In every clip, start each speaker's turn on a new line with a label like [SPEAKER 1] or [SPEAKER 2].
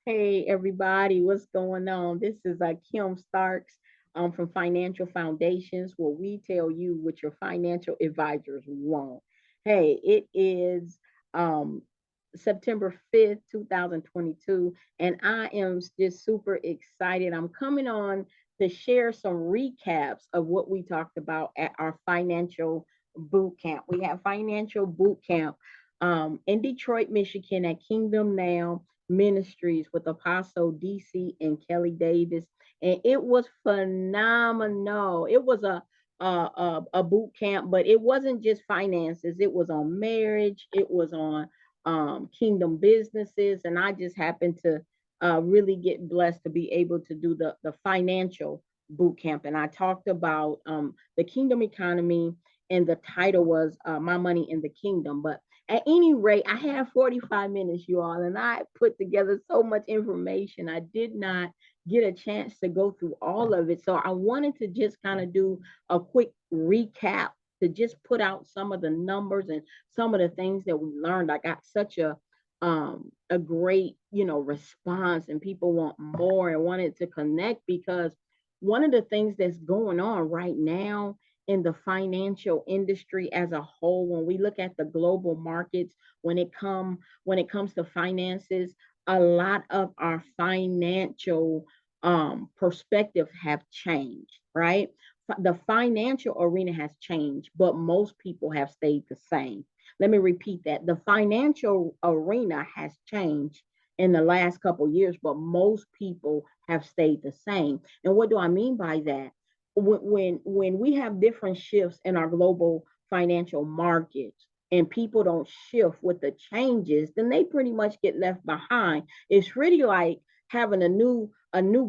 [SPEAKER 1] Hey everybody, what's going on? This is Kim Starks from Financial Foundations, where we tell you what your financial advisors want. Hey, it is um, September 5th, 2022, and I am just super excited. I'm coming on to share some recaps of what we talked about at our financial boot camp. We have financial boot camp in Detroit, Michigan at Kingdom Now Ministries with Apostle DC and Kelly Davis, and it was phenomenal. It was a boot camp, but it wasn't just finances. It was on marriage. It was on kingdom businesses, and I just happened to really get blessed to be able to do the financial boot camp. And I talked about the kingdom economy, and the title was "My Money in the Kingdom." But at any rate, I have 45 minutes, you all, and I put together so much information. I did not get a chance to go through all of it. So I wanted to just kind of do a quick recap to just put out some of the numbers and some of the things that we learned. I got such a great, response, and people want more and wanted to connect because one of the things that's going on right now in the financial industry as a whole, when we look at the global markets, when it comes to finances, a lot of our financial perspective have changed, right? The financial arena has changed, but most people have stayed the same. Let me repeat that. The financial arena has changed in the last couple of years, but most people have stayed the same. And what do I mean by that? When we have different shifts in our global financial markets and people don't shift with the changes, then they pretty much get left behind. It's really like having a new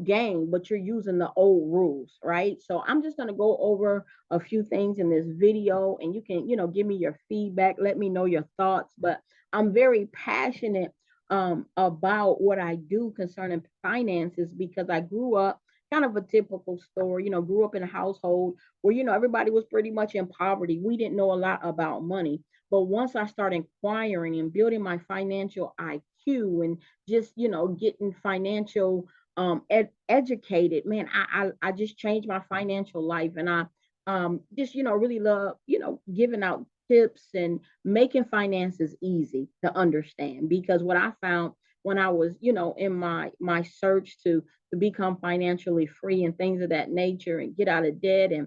[SPEAKER 1] game, but you're using the old rules, right? So I'm just going to go over a few things in this video, and you can, give me your feedback, let me know your thoughts. But I'm very passionate about what I do concerning finances because I grew up kind of a typical story, grew up in a household where, everybody was pretty much in poverty. We didn't know a lot about money. But once I started inquiring and building my financial IQ and just, getting financial educated, man, I just changed my financial life. And I just, really love, giving out tips and making finances easy to understand. Because what I found when I was, in my search to become financially free and things of that nature and get out of debt and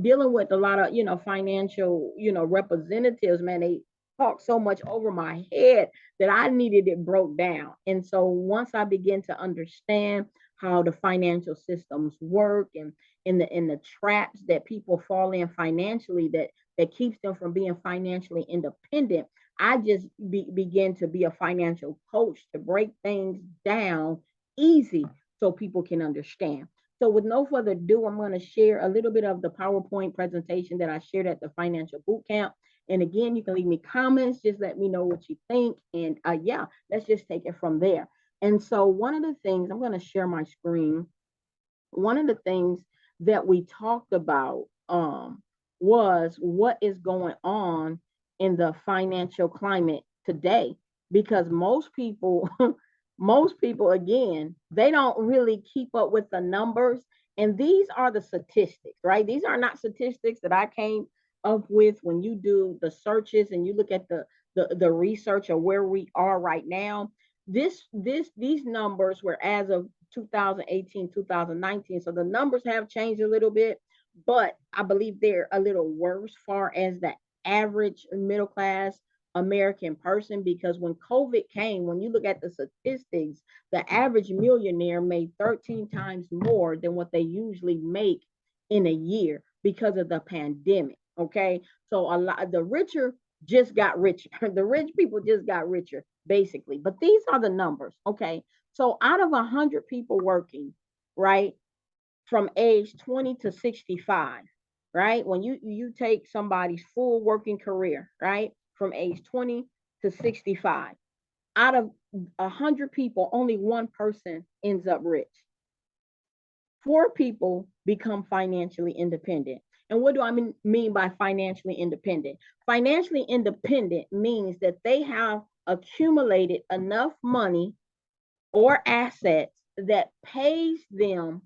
[SPEAKER 1] dealing with a lot of, financial, representatives, man, they talk so much over my head that I needed it broke down. And so once I began to understand how the financial systems work and in the traps that people fall in financially that keeps them from being financially independent, I just began to be a financial coach to break things down easy so people can understand. So, with no further ado, I'm going to share a little bit of the PowerPoint presentation that I shared at the financial boot camp. And again, you can leave me comments, just let me know what you think. And yeah, let's just take it from there. And so, one of the things, I'm going to share my screen. One of the things that we talked about was what is going on in the financial climate today, because most people most people, again, they don't really keep up with the numbers. And these are the statistics, right? These are not statistics that I came up with. When you do the searches and you look at the research of where we are right now, these numbers were as of 2018, 2019. So the numbers have changed a little bit, but I believe they're a little worse far as the average middle class American person, because when COVID came, when you look at the statistics, the average millionaire made 13 times more than what they usually make in a year because of the pandemic. Okay. So a lot the richer just got richer. The rich people just got richer, basically. But these are the numbers. Okay. So out of 100 people working, right, from age 20 to 65, right? When you take somebody's full working career, right, from age 20 to 65, out of 100 people, only one person ends up rich. Four people become financially independent. And what do I mean by financially independent? Financially independent means that they have accumulated enough money or assets that pays them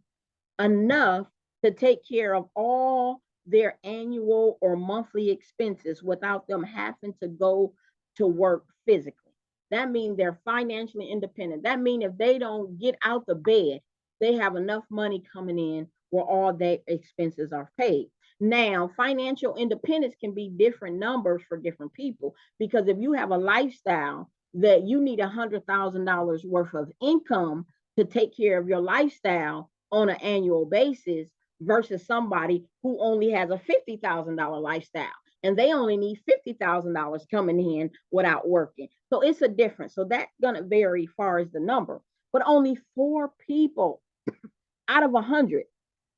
[SPEAKER 1] enough to take care of all their annual or monthly expenses without them having to go to work physically. That means they're financially independent. That means if they don't get out the bed, they have enough money coming in where all their expenses are paid. Now, financial independence can be different numbers for different people, because if you have a lifestyle that you need $100,000 worth of income to take care of your lifestyle on an annual basis versus somebody who only has a $50,000 lifestyle and they only need $50,000 coming in without working. So it's a difference. So that's going to vary as far as the number. But only 4 people out of 100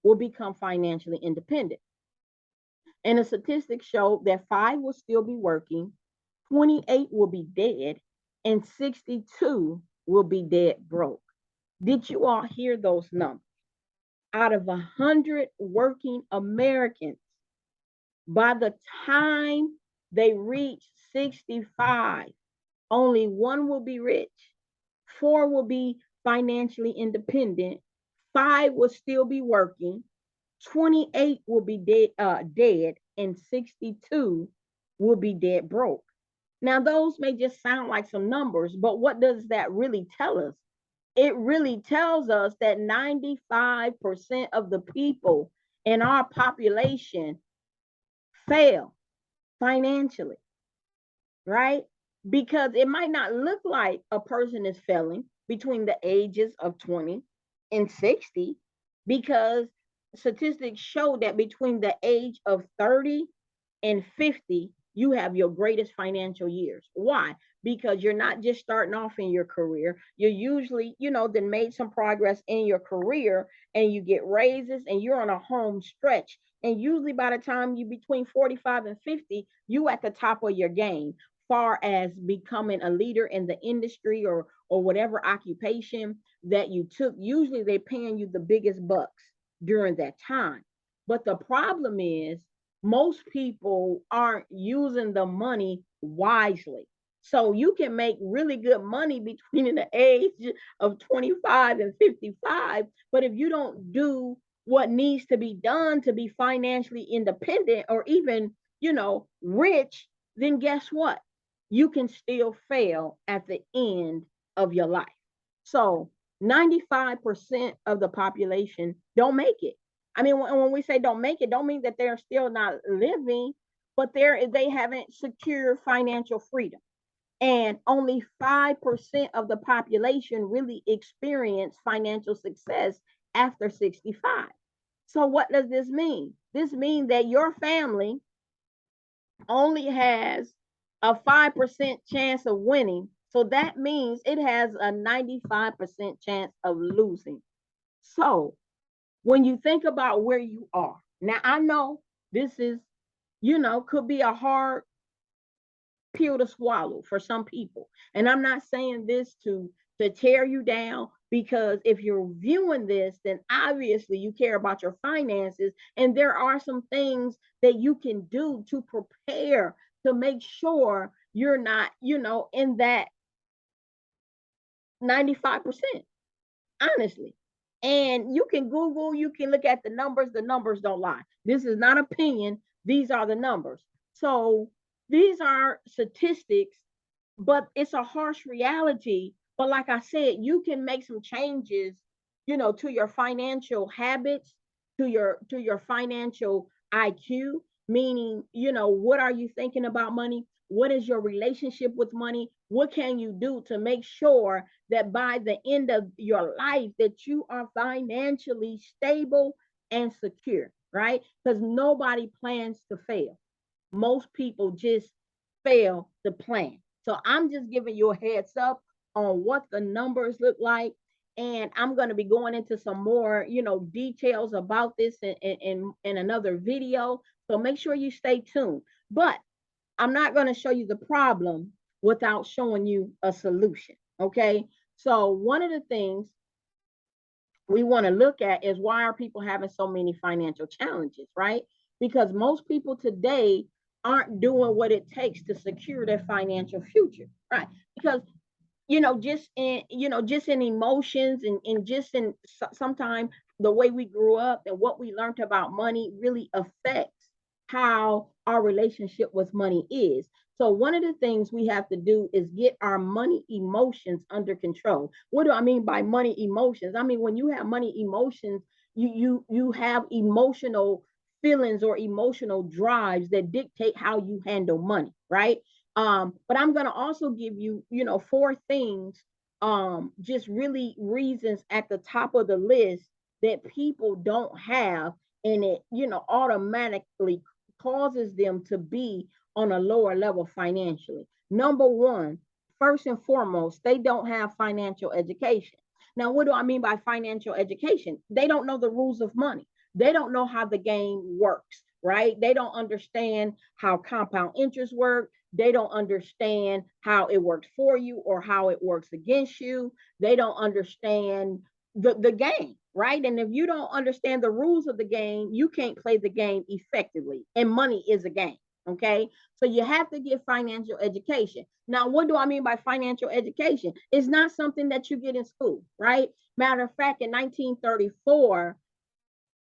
[SPEAKER 1] will become financially independent. And the statistics show that 5 will still be working, 28 will be dead, and 62 will be dead broke. Did you all hear those numbers? Out of 100 working Americans, by the time they reach 65, only 1 will be rich, 4 will be financially independent, 5 will still be working, 28 will be dead, and 62 will be dead broke. Now, those may just sound like some numbers, but what does that really tell us? It really tells us that 95% of the people in our population fail financially, right? Because it might not look like a person is failing between the ages of 20 and 60, because statistics show that between the age of 30 and 50, you have your greatest financial years. Why? Because you're not just starting off in your career. You're usually, then made some progress in your career and you get raises and you're on a home stretch. And usually by the time you between 45 and 50, you at the top of your game, far as becoming a leader in the industry or whatever occupation that you took. Usually they're paying you the biggest bucks during that time. But the problem is most people aren't using the money wisely. So you can make really good money between the age of 25 and 55, but if you don't do what needs to be done to be financially independent or even, rich, then guess what? You can still fail at the end of your life. So 95% of the population don't make it. I mean, when we say don't make it, don't mean that they're still not living, but they haven't secured financial freedom. And only 5% of the population really experience financial success after 65. So what does this mean? This means that your family only has a 5% chance of winning. So that means it has a 95% chance of losing. So when you think about where you are, now I know this is, could be a hard pill to swallow for some people. And I'm not saying this to tear you down, because if you're viewing this, then obviously you care about your finances and there are some things that you can do to prepare to make sure you're not, in that 95%, honestly. And you can Google, you can look at the numbers don't lie. This is not opinion, these are the numbers. So these are statistics, but it's a harsh reality. But like I said, you can make some changes, to your financial habits, to your financial IQ, meaning, what are you thinking about money? What is your relationship with money? What can you do to make sure that by the end of your life that you are financially stable and secure, right? Because nobody plans to fail. Most people just fail to plan. So I'm just giving you a heads up on what the numbers look like. And I'm going to be going into some more, details about this in another video. So make sure you stay tuned. But I'm not going to show you the problem without showing you a solution. Okay. So one of the things we want to look at is, why are people having so many financial challenges, right? Because most people today aren't doing what it takes to secure their financial future, right? Because just in emotions and just in sometimes the way we grew up and what we learned about money really affects how our relationship with money is. So one of the things we have to do is get our money emotions under control. What do I mean by money emotions? I mean, when you have money emotions, you have emotional feelings or emotional drives that dictate how you handle money, right? But I'm going to also give you, four things, just really reasons at the top of the list that people don't have, and it, automatically causes them to be on a lower level financially. Number one, first and foremost, they don't have financial education. Now, what do I mean by financial education? They don't know the rules of money. They don't know how the game works, right? They don't understand how compound interest works. They don't understand how it works for you or how it works against you. They don't understand the game, right? And if you don't understand the rules of the game, you can't play the game effectively. And money is a game. Okay. So you have to get financial education. Now, what do I mean by financial education? It's not something that you get in school, right? Matter of fact, in 1934,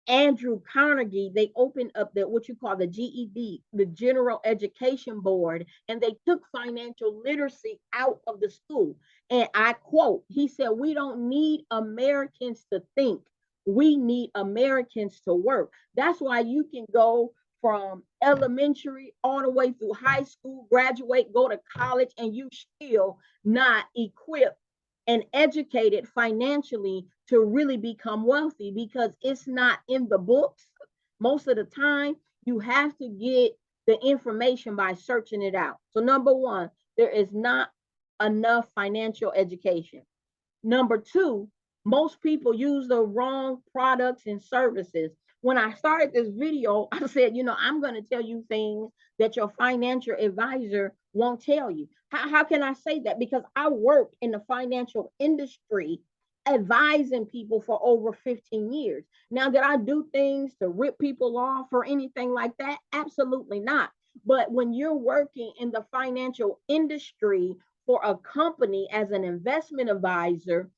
[SPEAKER 1] Andrew Carnegie, they opened up the what you call the GED, the General Education Board, and they took financial literacy out of the school. And I quote, he said, "We don't need Americans to think. We need Americans to work." That's why you can go from elementary all the way through high school, graduate, go to college, and you still not equipped and educated financially to really become wealthy, because it's not in the books. Most of the time, you have to get the information by searching it out. So, number one, there is not enough financial education. Number two, most people use the wrong products and services. When I started this video, I said, I'm going to tell you things that your financial advisor won't tell you. How can I say that? Because I worked in the financial industry advising people for over 15 years. Now, did I do things to rip people off or anything like that? Absolutely not. But when you're working in the financial industry for a company as an investment advisor,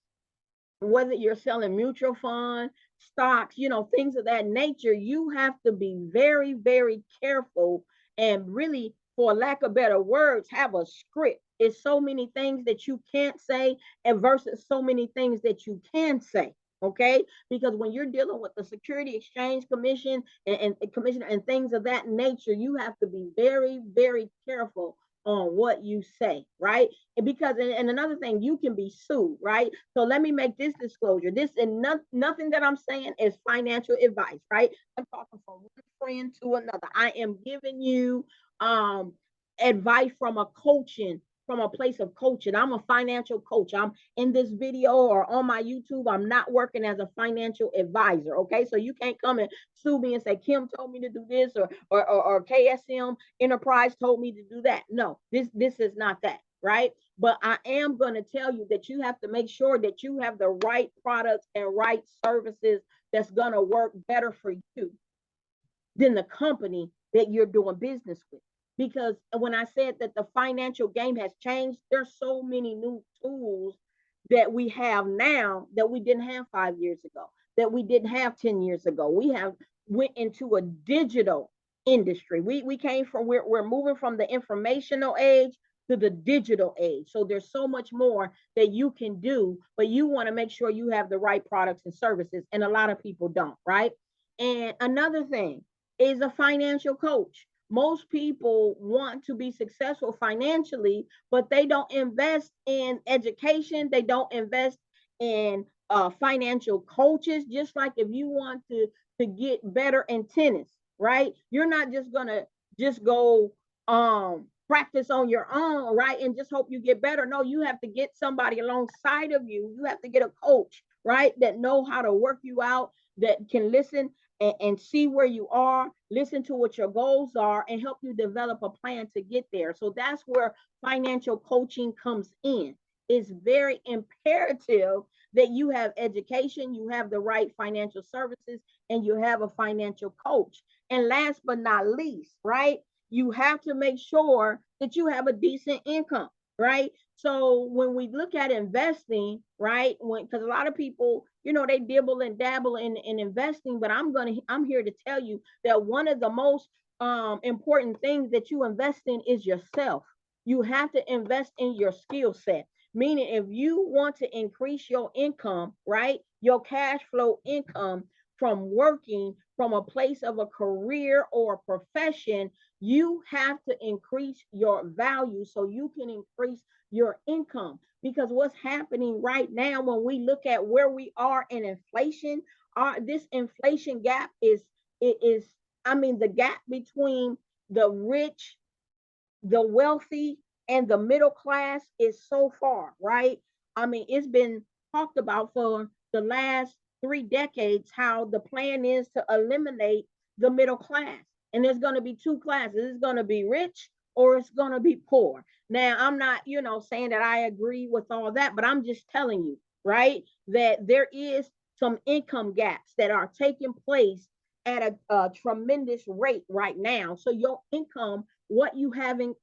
[SPEAKER 1] whether you're selling mutual fund, stocks, things of that nature, you have to be very, very careful and really, for lack of better words, have a script. It's so many things that you can't say and versus so many things that you can say. Okay, because when you're dealing with the Security Exchange Commission and commissioner and things of that nature, you have to be very, very careful on what you say, right? And because and another thing, you can be sued, right? So let me make this disclosure. This and nothing that I'm saying is financial advice, right? I'm talking from one friend to another. I am giving you advice from a place of coaching. I'm a financial coach. I'm in this video or on my YouTube. I'm not working as a financial advisor. Okay. So you can't come and sue me and say, Kim told me to do this or KSM Enterprise told me to do that. No, this is not that. Right. But I am going to tell you that you have to make sure that you have the right products and right services that's going to work better for you than the company that you're doing business with. Because when I said that the financial game has changed, there's so many new tools that we have now that we didn't have 5 years ago, that we didn't have 10 years ago. We have went into a digital industry. We came from we're moving from the informational age to the digital age. So there's so much more that you can do, but you want to make sure you have the right products and services. And a lot of people don't, right? And another thing is a financial coach. Most people want to be successful financially, but they don't invest in education. They don't invest in financial coaches. Just like if you want to get better in tennis, right? You're not just gonna just go practice on your own, right? And just hope you get better. No, you have to get somebody alongside of you. You have to get a coach, right? That know how to work you out, that can listen and see where you are, listen to what your goals are, and help you develop a plan to get there. So that's where financial coaching comes in. It's very imperative that you have education, you have the right financial services, and you have a financial coach. And last but not least, right? You have to make sure that you have a decent income, right? So when we look at investing, right? Because a lot of people, they dibble and dabble in investing, but I'm here to tell you that one of the most important things that you invest in is yourself. You have to invest in your skill set. Meaning, if you want to increase your income, right, your cash flow income from working from a place of a career or a profession, you have to increase your value so you can increase your income. Because what's happening right now, when we look at where we are in inflation, this inflation gap is I mean, the gap between the rich, the wealthy, and the middle class is so far, right? I mean, it's been talked about for the last 3 decades how the plan is to eliminate the middle class. And there's going to be two classes. It's going to be rich or it's going to be poor. Now, I'm not, saying that I agree with all that, but I'm just telling you, right, that there is some income gaps that are taking place at a tremendous rate right now. So your income, what you having,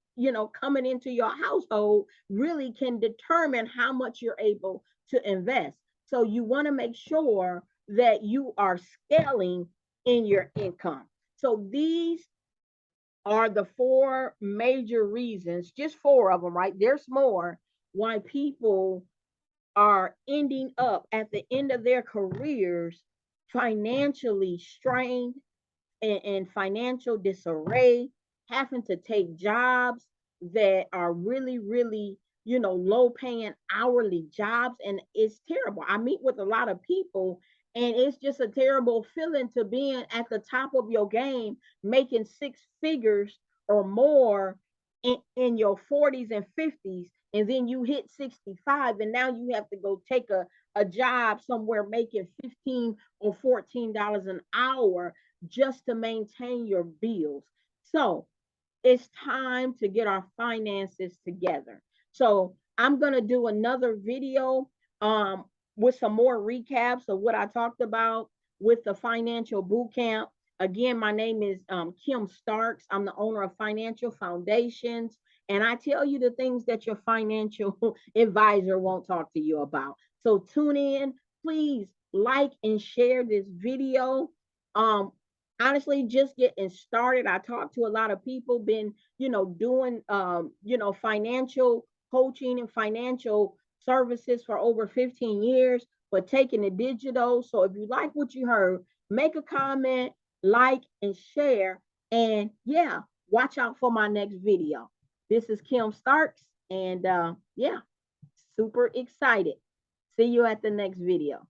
[SPEAKER 1] coming into your household, really can determine how much you're able to invest. So you want to make sure that you are scaling in your income. So these are the four major reasons, just four of them, right? There's more, why people are ending up at the end of their careers financially strained and financial disarray, having to take jobs that are really, really, low paying hourly jobs. And it's terrible. I meet with a lot of people, and it's just a terrible feeling to being at the top of your game, making six figures or more in your 40s and 50s. And then you hit 65, and now you have to go take a job somewhere making 15 or $14 an hour just to maintain your bills. So it's time to get our finances together. So I'm going to do another video with some more recaps of what I talked about with the financial boot camp. Again, my name is Kim Starks. I'm the owner of Financial Foundations. And I tell you the things that your financial advisor won't talk to you about. So tune in. Please like and share this video. Um, Honestly, just getting started. I talked to a lot of people, been, doing, financial coaching and financial services for over 15 years, but taking it digital. So if you like what you heard, make a comment, like, and share. And yeah, watch out for my next video. This is Kim Starks. And yeah, super excited. See you at the next video.